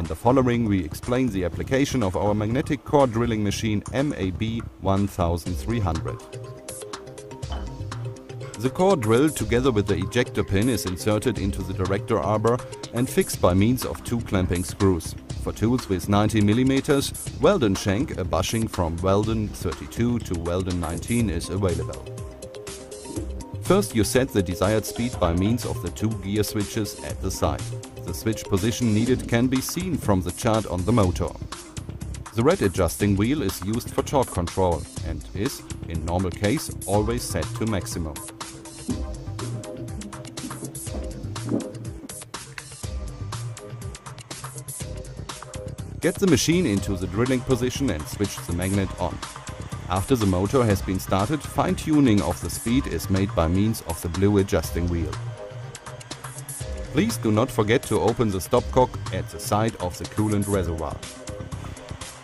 In the following we explain the application of our magnetic core drilling machine MAB 1300. The core drill together with the ejector pin is inserted into the director arbor and fixed by means of two clamping screws. For tools with 90 mm, Weldon shank, a bushing from Weldon 32 to Weldon 19 is available. First you set the desired speed by means of the two gear switches at the side. The switch position needed can be seen from the chart on the motor. The red adjusting wheel is used for torque control and is, in normal case, always set to maximum. Get the machine into the drilling position and switch the magnet on. After the motor has been started, fine-tuning of the speed is made by means of the blue adjusting wheel. Please do not forget to open the stopcock at the side of the coolant reservoir.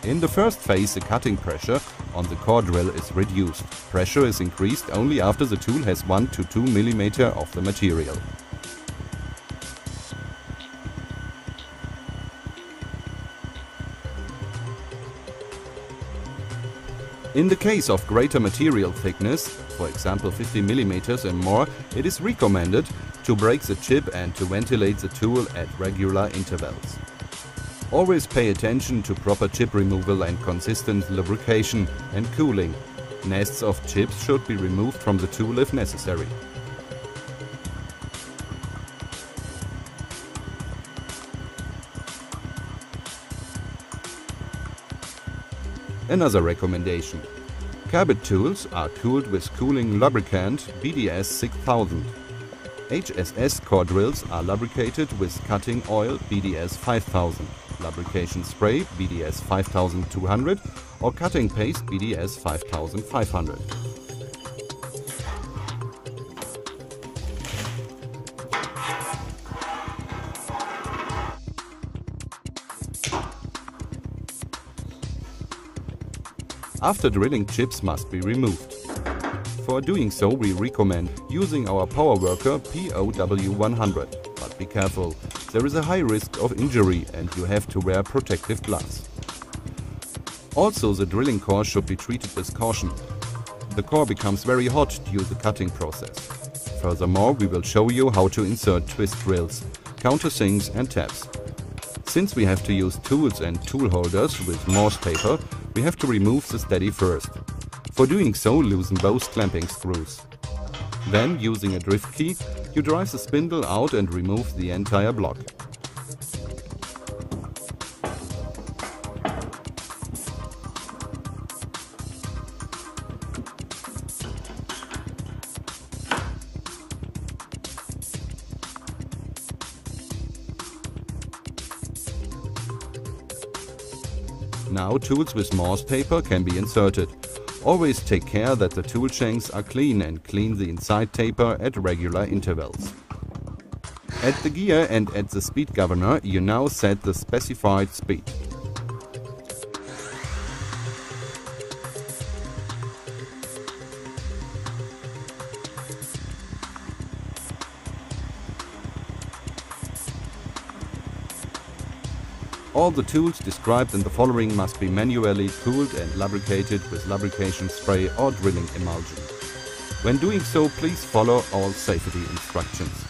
In the first phase, the cutting pressure on the core drill is reduced. Pressure is increased only after the tool has 1 to 2 mm of the material. In the case of greater material thickness, for example 50 mm and more, it is recommended to break the chip and to ventilate the tool at regular intervals. Always pay attention to proper chip removal and consistent lubrication and cooling. Nests of chips should be removed from the tool if necessary. Another recommendation. Carbide tools are cooled with cooling lubricant BDS 6000. HSS core drills are lubricated with cutting oil BDS 5000, lubrication spray BDS 5200 or cutting paste BDS 5500. After drilling, chips must be removed. For doing so, we recommend using our power worker POW100. But be careful, there is a high risk of injury and you have to wear protective gloves. Also, the drilling core should be treated with caution. The core becomes very hot during the cutting process. Furthermore, we will show you how to insert twist drills, countersinks and tabs. Since we have to use tools and tool holders with Morse paper, we have to remove the steady first. For doing so, loosen both clamping screws. Then, using a drift key, you drive the spindle out and remove the entire block. Now tools with Morse paper can be inserted. Always take care that the tool shanks are clean and clean the inside taper at regular intervals. At the gear and at the speed governor you now set the specified speed. All the tools described in the following must be manually cooled and lubricated with lubrication spray or drilling emulsion. When doing so, please follow all safety instructions.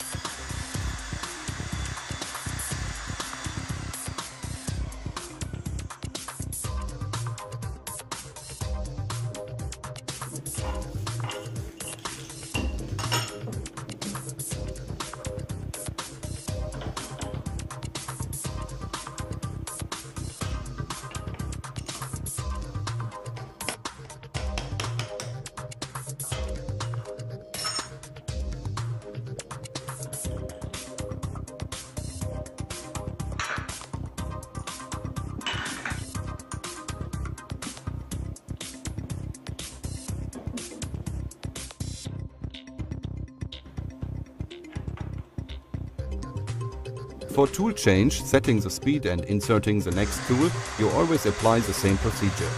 For tool change, setting the speed and inserting the next tool, you always apply the same procedure.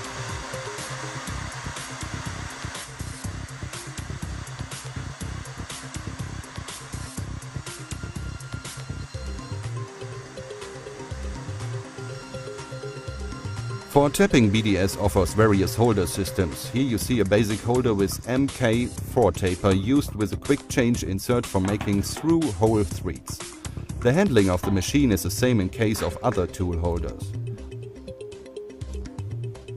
For tapping, BDS offers various holder systems. Here you see a basic holder with MK4 taper used with a quick change insert for making through-hole threads. The handling of the machine is the same in case of other tool holders.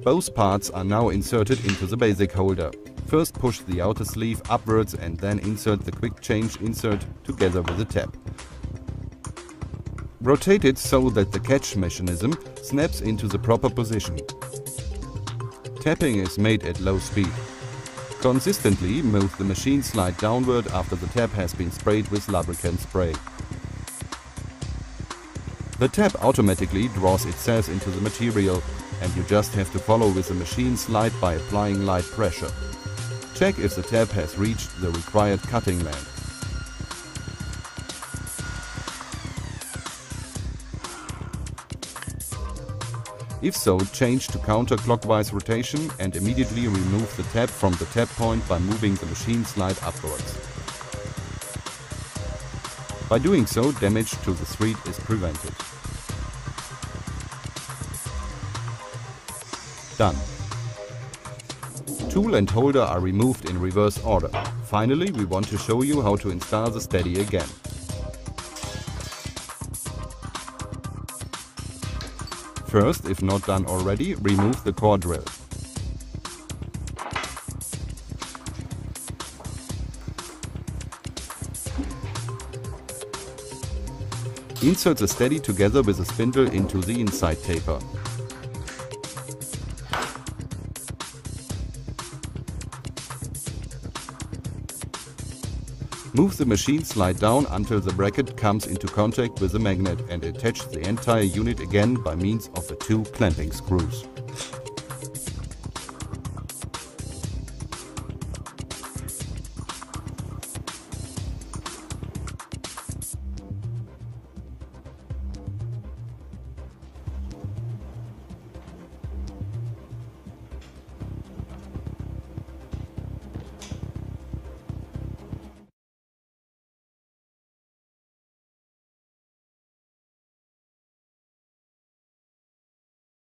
Both parts are now inserted into the basic holder. First push the outer sleeve upwards and then insert the quick change insert together with the tab. Rotate it so that the catch mechanism snaps into the proper position. Tapping is made at low speed. Consistently move the machine slide downward after the tab has been sprayed with lubricant spray. The tab automatically draws itself into the material, and you just have to follow with the machine slide by applying light pressure. Check if the tab has reached the required cutting length. If so, change to counterclockwise rotation and immediately remove the tab from the tab point by moving the machine slide upwards. By doing so, damage to the thread is prevented. Done. Tool and holder are removed in reverse order. Finally, we want to show you how to install the steady again. First, if not done already, remove the core drill. Insert the steady together with the spindle into the inside taper. Move the machine slide down until the bracket comes into contact with the magnet and attach the entire unit again by means of the two clamping screws.